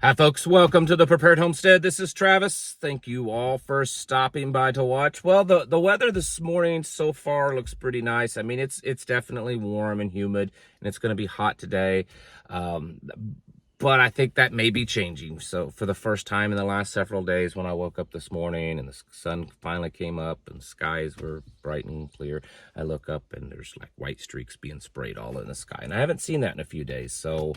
Hi, folks. Welcome to the Prepared Homestead. This is Travis. Thank you all for stopping by to watch. Well, the weather this morning so far looks pretty nice. I mean, it's definitely warm and humid, and it's going to be hot today. But I think that may be changing. So for the first time in the last several days, when I woke up this morning and the sun finally came up and the skies were bright and clear, I look up and there's like white streaks being sprayed all in the sky. And I haven't seen that in a few days. So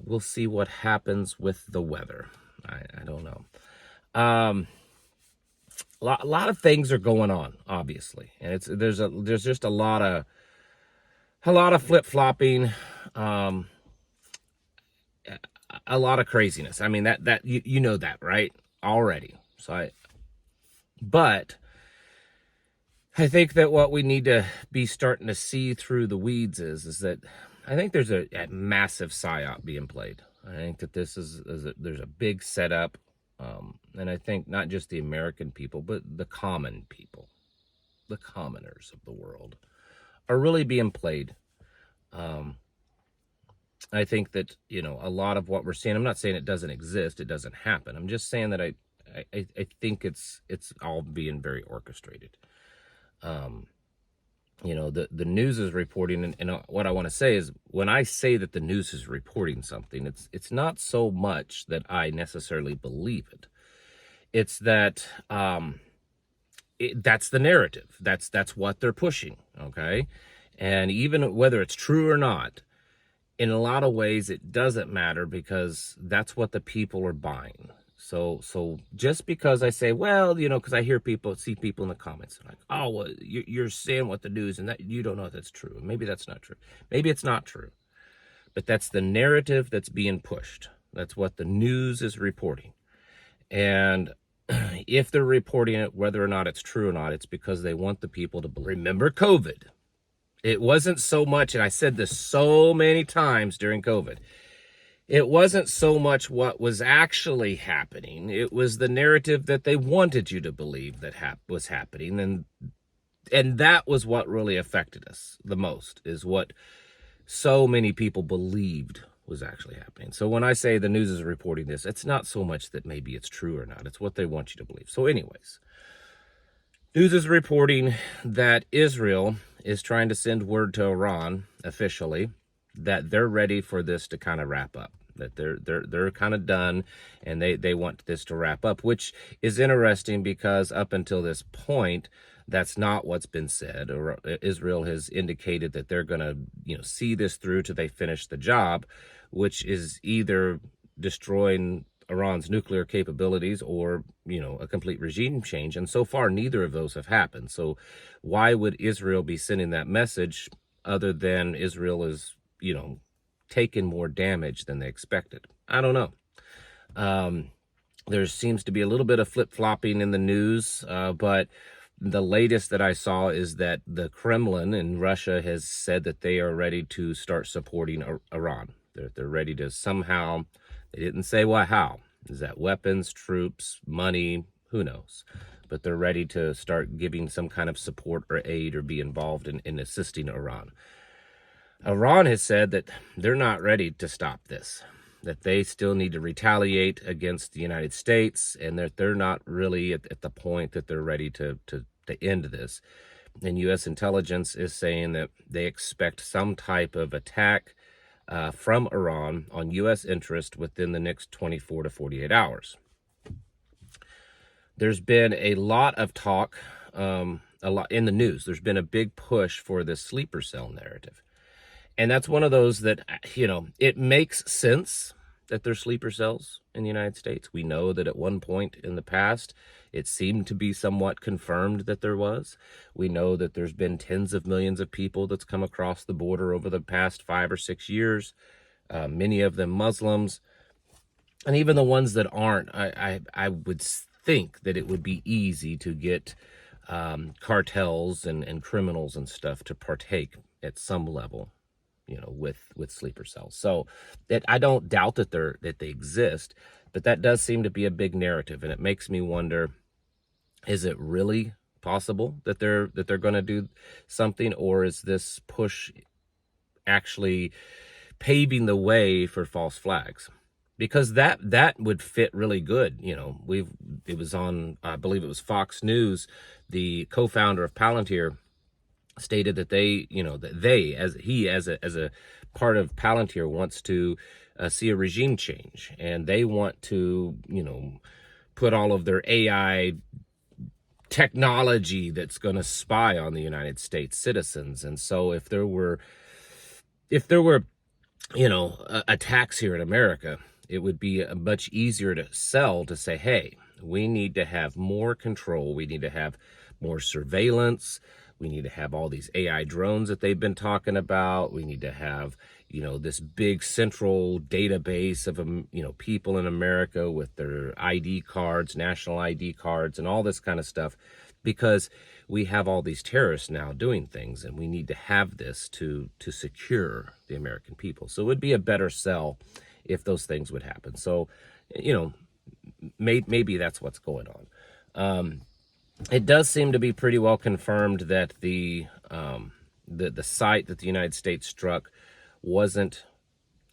we'll see what happens with the weather. I don't know. A lot of things are going on, obviously. And there's just a lot of flip-flopping. A lot of craziness. I mean, that you know that, right? Already. But I think that what we need to be starting to see through the weeds is that I think there's a massive psyop being played. I think that there's a big setup, and I think not just the American people, but the common people, the commoners of the world, are really being played. I think that, a lot of what we're seeing, I'm not saying it doesn't exist, it doesn't happen. I'm just saying that I think it's all being very orchestrated. The news is reporting, and what I want to say is, when I say that the news is reporting something, it's not so much that I necessarily believe it. It's that that's the narrative. That's what they're pushing, okay? And even whether it's true or not, in a lot of ways, it doesn't matter, because that's what the people are buying. So just because I say, well, because I see people in the comments like, oh, well, you're saying what the news, and that you don't know if that's true. Maybe that's not true. Maybe it's not true. But that's the narrative that's being pushed. That's what the news is reporting. And if they're reporting it, whether or not it's true or not, it's because they want the people to believe. Remember COVID. It wasn't so much, and I said this so many times during COVID, it wasn't so much what was actually happening. It was the narrative that they wanted you to believe that was happening. And that was what really affected us the most, is what so many people believed was actually happening. So when I say the news is reporting this, it's not so much that maybe it's true or not. It's what they want you to believe. So anyways, news is reporting that Israel is trying to send word to Iran officially that they're ready for this to kind of wrap up, that they're kind of done, and they want this to wrap up, which is interesting, because up until this point, that's not what's been said. Or Israel has indicated that they're going to see this through till they finish the job, which is either destroying Iran's nuclear capabilities or, a complete regime change. And so far, neither of those have happened. So why would Israel be sending that message, other than Israel is, taking more damage than they expected? I don't know. There seems to be a little bit of flip-flopping in the news, but the latest that I saw is that the Kremlin in Russia has said that they are ready to start supporting Iran. They're ready to somehow. They didn't say how. Is that weapons, troops, money? Who knows? But they're ready to start giving some kind of support or aid or be involved in assisting Iran. Iran has said that they're not ready to stop this, that they still need to retaliate against the United States, and that they're not really at the point that they're ready to end this. And U.S. intelligence is saying that they expect some type of attack from Iran on U.S. interest within the next 24 to 48 hours. There's been a lot of talk, a lot in the news. There's been a big push for this sleeper cell narrative. And that's one of those that, it makes sense that there's sleeper cells in the United States. We know that at one point in the past, it seemed to be somewhat confirmed that there was. We know that there's been tens of millions of people that's come across the border over the past 5 or 6 years, many of them Muslims. And even the ones that aren't, I would think that it would be easy to get cartels and criminals and stuff to partake at some level, with sleeper cells. So that I don't doubt that they exist, but that does seem to be a big narrative, and it makes me wonder: is it really possible that they're going to do something, or is this push actually paving the way for false flags? because that would fit really good. It was on, I believe it was Fox News. The co-founder of Palantir stated that as a part of Palantir wants to see a regime change, and they want to put all of their AI technology that's going to spy on the United States citizens. And so if there were attacks here in America, it would be much easier to sell, to say, hey, we need to have more control, we need to have more surveillance, we need to have all these AI drones that they've been talking about, we need to have this big central database of people in America with their ID cards, national ID cards, and all this kind of stuff, because we have all these terrorists now doing things, and we need to have this to secure the American people. So it would be a better sell if those things would happen. So, maybe that's what's going on. It does seem to be pretty well confirmed that the site that the United States struck wasn't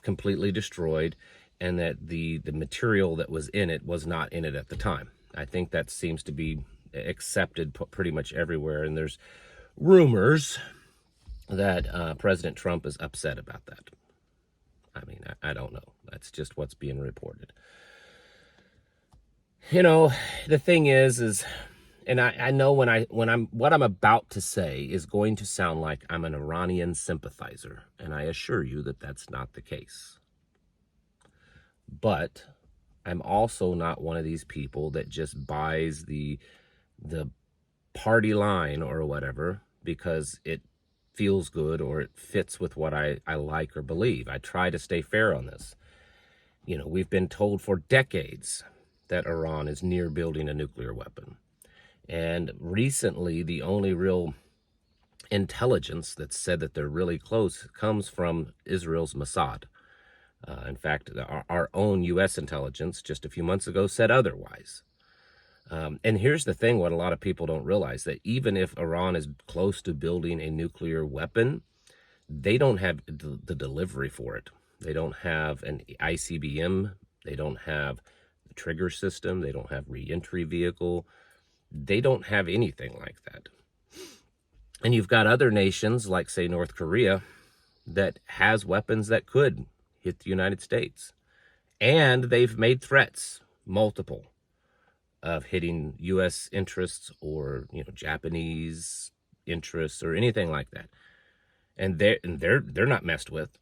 completely destroyed, and that the material that was in it was not in it at the time. I think that seems to be accepted pretty much everywhere, and there's rumors that President Trump is upset about that. I mean, I don't know. That's just what's being reported. The thing is, and I know what I'm about to say is going to sound like I'm an Iranian sympathizer, and I assure you that that's not the case. But I'm also not one of these people that just buys the party line or whatever because it feels good or it fits with what I like or believe. I try to stay fair on this. We've been told for decades that Iran is near building a nuclear weapon. And recently, the only real intelligence that said that they're really close comes from Israel's Mossad. In fact, our own U.S. intelligence just a few months ago said otherwise. And here's the thing, what a lot of people don't realize, that even if Iran is close to building a nuclear weapon, they don't have the delivery for it. They don't have an ICBM. They don't have the trigger system. They don't have re-entry vehicle. They don't have anything like that. And you've got other nations like, say, North Korea, that has weapons that could hit the United States. And they've made threats, multiple, of hitting U.S. interests or Japanese interests or anything like that. And they're not messed with.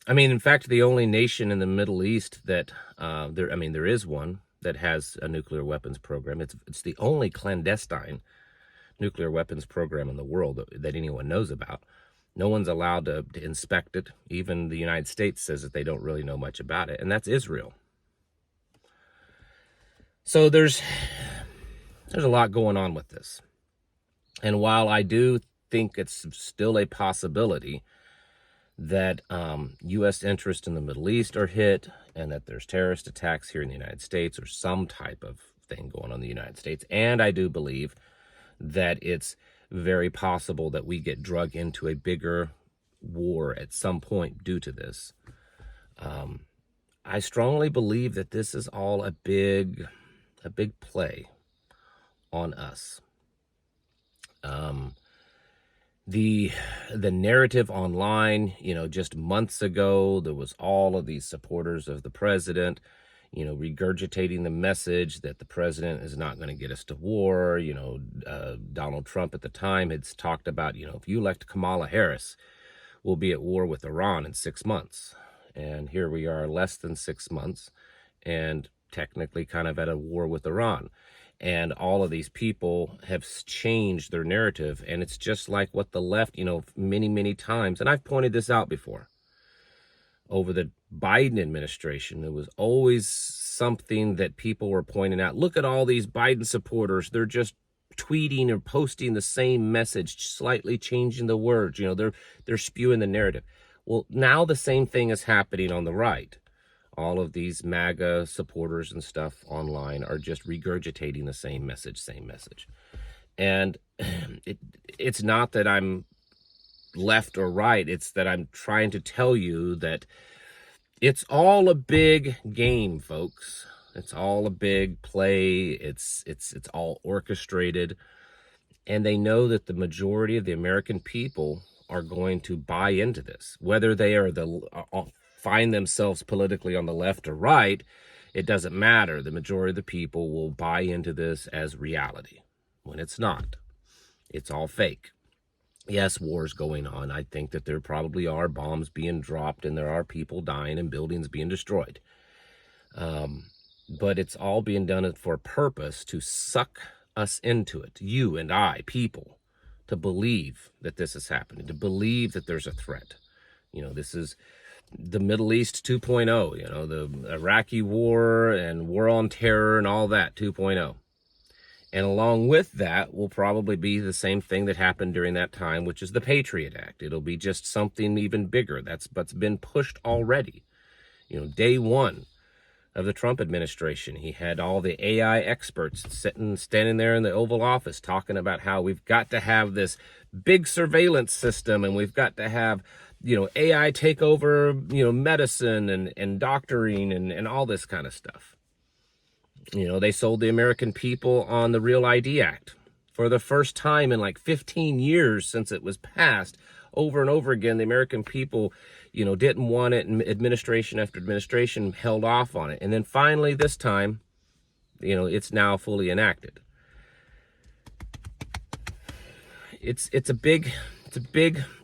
I mean, in fact, the only nation in the Middle East that there is one that has a nuclear weapons program. It's the only clandestine nuclear weapons program in the world that anyone knows about. No one's allowed to inspect it. Even the United States says that they don't really know much about it, and that's Israel. So there's a lot going on with this. And while I do think it's still a possibility that U.S. interests in the Middle East are hit, and that there's terrorist attacks here in the United States or some type of thing going on in the United States, and I do believe that it's very possible that we get drug into a bigger war at some point due to this. I strongly believe that this is all a big play on us. The narrative online, just months ago, there was all of these supporters of the president, regurgitating the message that the president is not going to get us to war. Donald Trump at the time had talked about, if you elect Kamala Harris, we'll be at war with Iran in 6 months. And here we are, less than 6 months, and technically kind of at a war with Iran. And all of these people have changed their narrative. And it's just like what the left, many, many times, and I've pointed this out before, over the Biden administration, there was always something that people were pointing out. Look at all these Biden supporters. They're just tweeting or posting the same message, slightly changing the words. They're spewing the narrative. Well, now the same thing is happening on the right. All of these MAGA supporters and stuff online are just regurgitating the same message. And it's not that I'm left or right. It's that I'm trying to tell you that It's all a big game, folks. It's all a big play. It's all orchestrated. And they know that the majority of the American people are going to buy into this. Whether they are find themselves politically on the left or right, it doesn't matter. The majority of the people will buy into this as reality when it's not. It's all fake. Yes, wars going on. I think that there probably are bombs being dropped and there are people dying and buildings being destroyed. But it's all being done for a purpose to suck us into it, you and I, people, to believe that this is happening, to believe that there's a threat. You know, this is the Middle East 2.0, you know, the Iraqi war and war on terror and all that 2.0. And along with that will probably be the same thing that happened during that time, which is the Patriot Act. It'll be just something even bigger. That's been pushed already. You know, day one of the Trump administration, he had all the AI experts standing there in the Oval Office talking about how we've got to have this big surveillance system and we've got to have, you know, AI take over, you know, medicine and doctoring and all this kind of stuff. You know, they sold the American people on the Real ID Act. For the first time in like 15 years since it was passed, over and over again, the American people, you know, didn't want it, and administration after administration held off on it. And then finally this time, you know, it's now fully enacted. It's a big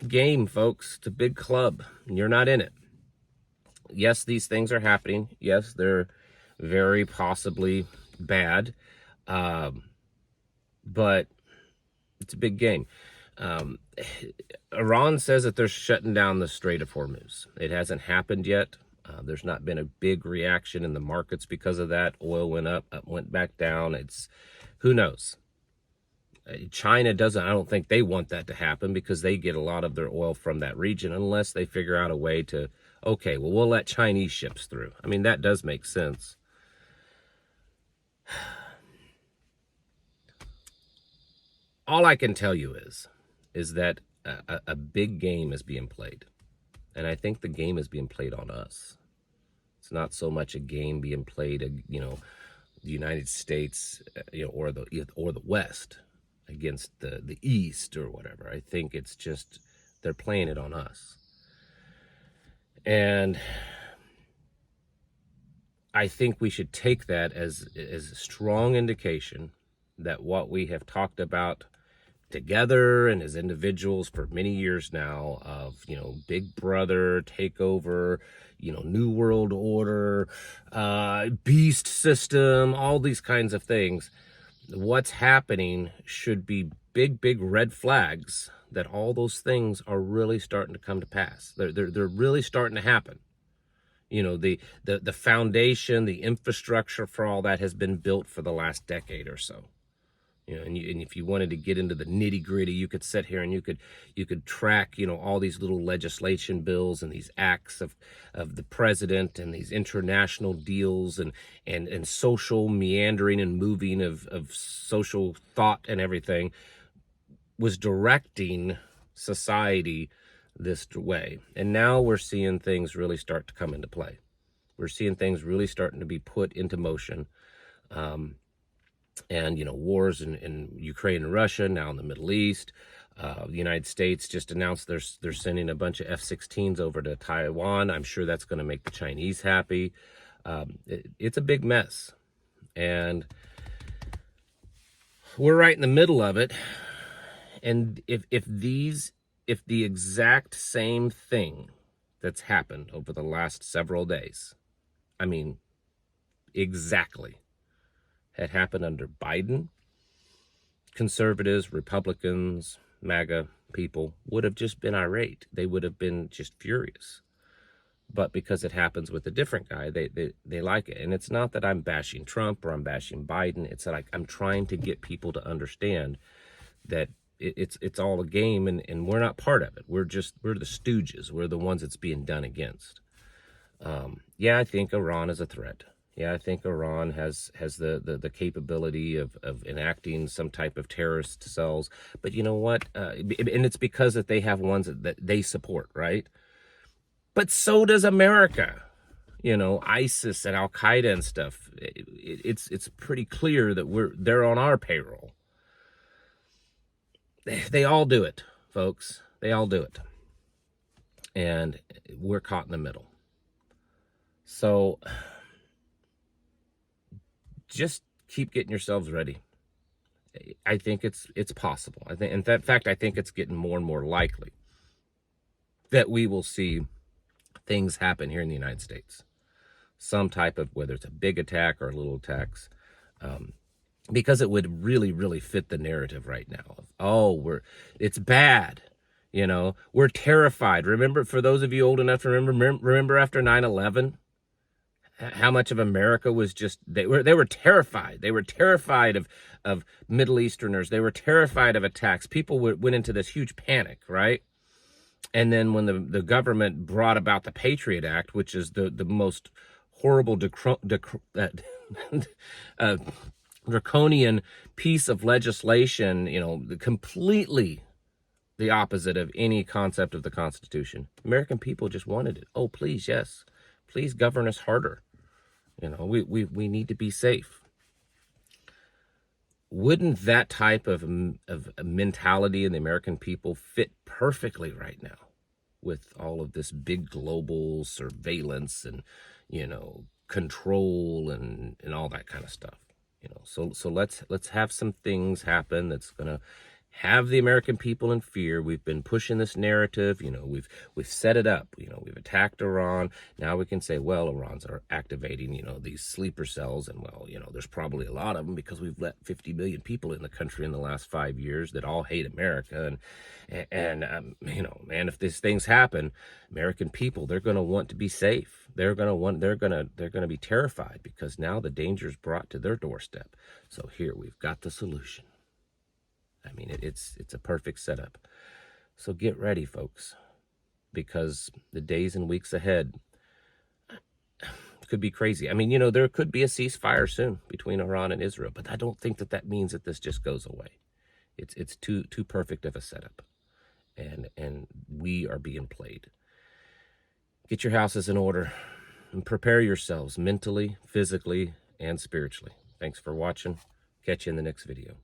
game, folks. It's a big club, and you're not in it. Yes, these things are happening. Yes, they're very possibly bad, but it's a big game. Iran says that they're shutting down the Strait of Hormuz. It hasn't happened yet. There's not been a big reaction in the markets because of that. Oil went up, went back down. Who knows? China doesn't, I don't think they want that to happen because they get a lot of their oil from that region unless they figure out a way to, okay, well, we'll let Chinese ships through. I mean, that does make sense. All I can tell you is that a big game is being played. And I think the game is being played on us. It's not so much a game being played, you know, the United States, you know, or the West against the East or whatever. I think it's just they're playing it on us. And I think we should take that as a strong indication that what we have talked about together and as individuals for many years now of, you know, big brother takeover, you know, new world order, beast system, all these kinds of things. What's happening should be big red flags that all those things are really starting to come to pass. They're really starting to happen. You know, the foundation, the infrastructure for all that has been built for the last decade or so. You know, and if you wanted to get into the nitty gritty, you could sit here and you could track, you know, all these little legislation bills and these acts of the president and these international deals and social meandering and moving of social thought and everything was directing society this way. And now we're seeing things really start to come into play. We're seeing things really starting to be put into motion. And, you know, wars in Ukraine and Russia, now in the Middle East. The United States just announced they're sending a bunch of F-16s over to Taiwan. I'm sure that's going to make the Chinese happy. It's a big mess. And we're right in the middle of it. And if the exact same thing that's happened over the last several days, I mean, exactly, had happened under Biden, conservatives, Republicans, MAGA people would have just been irate. They would have been just furious. But because it happens with a different guy, they like it. And it's not that I'm bashing Trump or I'm bashing Biden. It's like I'm trying to get people to understand that it's all a game and we're not part of it. We're the stooges. We're the ones it's being done against. Yeah, I think Iran is a threat. Yeah, I think Iran has the capability of enacting some type of terrorist cells. But you know what? And it's because that they have ones that they support, right? But so does America. ISIS and Al Qaeda and stuff. It's pretty clear that they're on our payroll. They all do it, folks. They all do it, and we're caught in the middle. So just keep getting yourselves ready. I think it's possible. I think, in fact, I think it's getting more and more likely that we will see things happen here in the United States. Some type of, whether it's a big attack or little attacks, because it would really, really fit the narrative right now. It's bad. We're terrified. Remember, for those of you old enough to remember after 9/11, how much of America was just, they were terrified. They were terrified of Middle Easterners. They were terrified of attacks. People went into this huge panic, right? And then when the government brought about the Patriot Act, which is the most horrible draconian piece of legislation, completely the opposite of any concept of the Constitution. American people just wanted it. Oh, please, yes. Please govern us harder. We need to be safe. Wouldn't that type of mentality in the American people fit perfectly right now with all of this big global surveillance and, control and all that kind of stuff? So let's have some things happen that's going to have the American people in fear. We've been pushing this narrative. We've set it up. We've attacked Iran. Now we can say, well, Iran's are activating, these sleeper cells, and there's probably a lot of them because we've let 50 million people in the country in the last 5 years that all hate America. And man, if these things happen, American people, they're going to want to be safe. They're going to be terrified because now the danger is brought to their doorstep. So here we've got the solution. I mean, it's a perfect setup. So get ready, folks, because the days and weeks ahead could be crazy. I mean, there could be a ceasefire soon between Iran and Israel, but I don't think that means that this just goes away. It's too perfect of a setup, and we are being played. Get your houses in order and prepare yourselves mentally, physically, and spiritually. Thanks for watching. Catch you in the next video.